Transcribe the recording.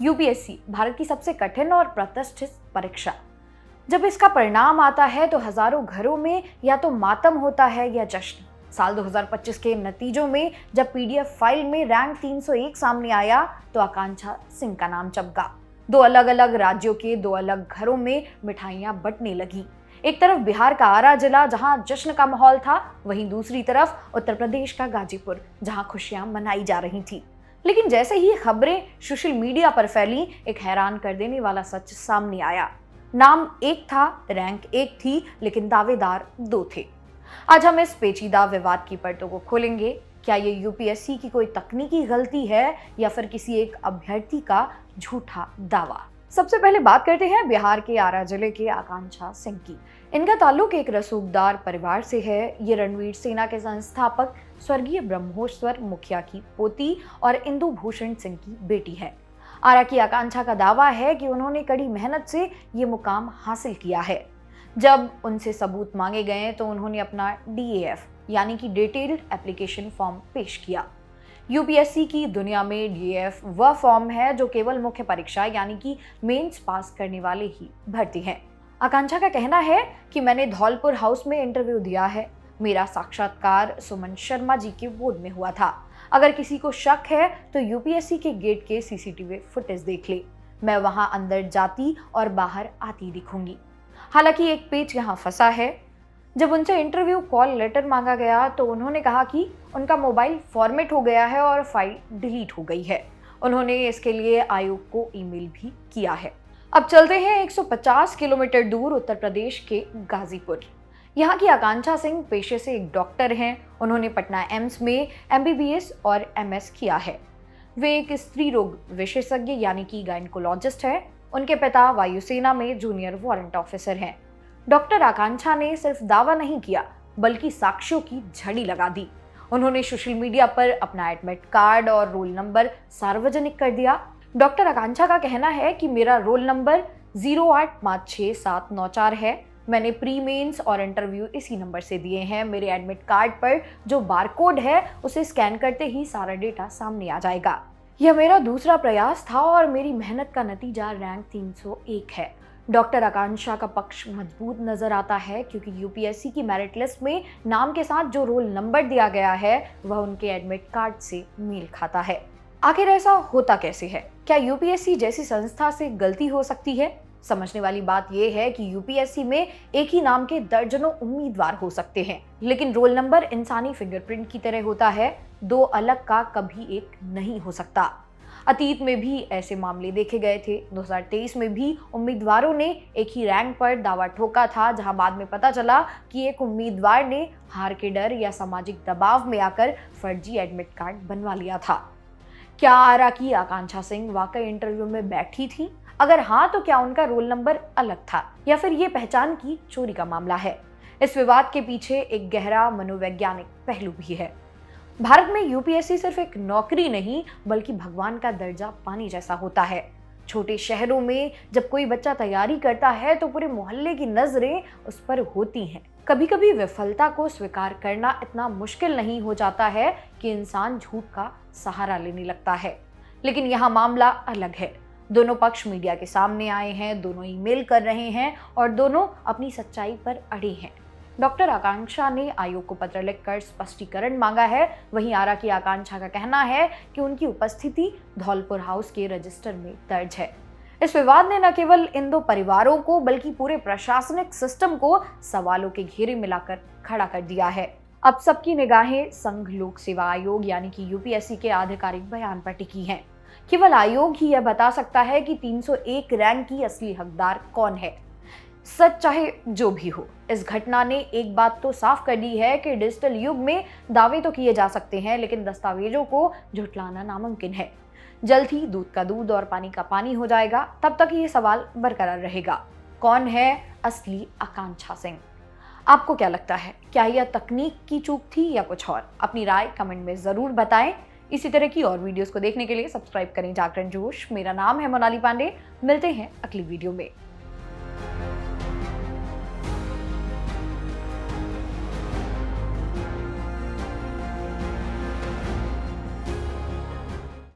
UPSC Bharat की सबसे कठिन और प्रतिष्ठित परीक्षा। जब इसका परिणाम आता है तो हजारों घरों में या तो मातम होता है या जश्न। साल 2025 के नतीजों में जब पीडीएफ फाइल में रैंक 301 सामने आया तो आकांक्षा सिंह का नाम चमका। दो अलग अलग राज्यों के दो अलग घरों में मिठाइयां बंटने लगी। एक तरफ बिहार का आरा जिला जहां जश्न का माहौल था, वहीं दूसरी तरफ उत्तर प्रदेश का गाजीपुर जहां खुशियां मनाई जा रही थी। लेकिन जैसे ही खबरें सोशल मीडिया पर फैली, एक हैरान कर देने वाला सच सामने आया। नाम एक था, रैंक एक थी, लेकिन दावेदार दो थे। आज हम इस पेचीदा विवाद की परतों को खोलेंगे। क्या ये यूपीएससी की कोई तकनीकी गलती है या फिर किसी एक अभ्यर्थी का झूठा दावा? सबसे पहले बात करते हैं बिहार के आरा जिले के आकांक्षा सिंह की। इनका ताल्लुक एक रसूखदार परिवार से है। ये रणवीर सेना के संस्थापक स्वर्गीय ब्रह्मोश्वर मुखिया की पोती और इंदु भूषण सिंह की बेटी है। आरा की आकांक्षा का दावा है कि उन्होंने कड़ी मेहनत से ये मुकाम हासिल किया है। जब उनसे सबूत मांगे गए तो उन्होंने अपना डीएएफ यानी कि डिटेल्ड एप्लीकेशन फॉर्म पेश किया। यूपीएससी की दुनिया में डीएएफ वह फॉर्म है जो केवल मुख्य परीक्षा यानी कि मेंस पास करने वाले ही भरते हैं। आकांक्षा का कहना है कि मैंने धौलपुर हाउस में इंटरव्यू दिया है। मेरा साक्षात्कार सुमन शर्मा जी के बोर्ड में हुआ था। अगर किसी को शक है तो यूपीएससी के गेट के सीसीटीवी फुटेज देख ले। मैं वहां अंदर जाती और बाहर आती दिखूंगी। हालांकि एक पेच यहाँ फंसा है। जब उनसे इंटरव्यू कॉल लेटर मांगा गया तो उन्होंने कहा कि उनका मोबाइल फॉर्मेट हो गया है और फाइल डिलीट हो गई है। उन्होंने इसके लिए आयोग को ईमेल भी किया है। अब चलते हैं 150 किलोमीटर दूर उत्तर प्रदेश के गाजीपुर। यहाँ की आकांक्षा सिंह पेशे से एक डॉक्टर हैं। उन्होंने पटना एम्स में एमबीबीएस और एमएस किया है। वे एक स्त्री रोग विशेषज्ञ यानी कि गायनेकोलॉजिस्ट है। उनके पिता वायुसेना में जूनियर वारंट ऑफिसर हैं। डॉक्टर आकांक्षा ने सिर्फ दावा नहीं किया बल्कि साक्ष्यों की झड़ी लगा दी। उन्होंने सोशल मीडिया पर अपना एडमिट कार्ड और रोल नंबर सार्वजनिक कर दिया। डॉक्टर आकांक्षा का कहना है कि मेरा रोल नंबर 0856794 है। मैंने प्री मेंस और इंटरव्यू इसी नंबर से दिए हैं। मेरे एडमिट कार्ड पर जो बारकोड है उसे स्कैन करते ही सारा डेटा सामने आ जाएगा। यह मेरा दूसरा प्रयास था और मेरी मेहनत का नतीजा रैंक 301 है। डॉक्टर आकांक्षा का पक्ष मजबूत नजर आता है क्योंकि यूपीएससी की मेरिट लिस्ट में नाम के साथ जो रोल नंबर दिया गया है वह उनके एडमिट कार्ड से मेल खाता है। आखिर ऐसा होता कैसे है? क्या यूपीएससी जैसी संस्था से गलती हो सकती है? समझने वाली बात यह है कि यूपीएससी में एक ही नाम के दर्जनों उम्मीदवार हो सकते हैं, लेकिन रोल नंबर इंसानी फिंगरप्रिंट की तरह होता है। दो अलग का कभी एक नहीं हो सकता। अतीत में भी ऐसे मामले देखे गए थे। 2023 में भी उम्मीदवारों ने एक ही रैंक पर दावा ठोका था, जहां बाद में पता चला कि एक उम्मीदवार ने हार के डर या सामाजिक दबाव में आकर फर्जी एडमिट कार्ड बनवा लिया था। क्या आरा की आकांक्षा सिंह वाकई इंटरव्यू में बैठी थी? अगर हाँ तो क्या उनका रोल नंबर अलग था या फिर ये पहचान की चोरी का मामला है? इस विवाद के पीछे एक गहरा मनोवैज्ञानिक पहलू भी है। भारत में यूपीएससी सिर्फ एक नौकरी नहीं बल्कि भगवान का दर्जा पाने जैसा होता है। छोटे शहरों में जब कोई बच्चा तैयारी करता है तो पूरे मोहल्ले की नजरें उस पर होती हैं। कभी कभी विफलता को स्वीकार करना इतना मुश्किल नहीं हो जाता है कि इंसान झूठ का सहारा लेने लगता है। लेकिन यहाँ मामला अलग है। दोनों पक्ष मीडिया के सामने आए हैं, दोनों ईमेल कर रहे हैं और दोनों अपनी सच्चाई पर अड़े हैं। डॉक्टर आकांक्षा ने आयोग को पत्र लिखकर स्पष्टीकरण मांगा है। वहीं आरा की आकांक्षा का कहना है कि उनकी उपस्थिति धौलपुर हाउस के रजिस्टर में दर्ज है। इस विवाद ने न केवल इन दो परिवारों को बल्कि पूरे प्रशासनिक सिस्टम को सवालों के घेरे में लाकर खड़ा कर दिया है। अब सबकी निगाहें संघ लोक सेवा आयोग यानी कि यूपीएससी के आधिकारिक बयान पर टिकी हैं। केवल आयोग ही यह बता सकता है कि 301 रैंक की असली हकदार कौन है। सच चाहे जो भी हो, इस घटना ने एक बात तो साफ कर दी है कि डिजिटल युग में दावे तो किए जा सकते हैं लेकिन दस्तावेजों को झुठलाना नामुमकिन है। जल्द ही दूध का दूध और पानी का पानी हो जाएगा। तब तक ये सवाल बरकरार रहेगा, कौन है असली आकांक्षा सिंह? आपको क्या लगता है? क्या यह तकनीक की चूक थी या कुछ और? अपनी राय कमेंट में जरूर बताएं। इसी तरह की और वीडियोस को देखने के लिए सब्सक्राइब करें जागरण जोश। मेरा नाम है मोनाली पांडे। मिलते हैं अगली वीडियो में।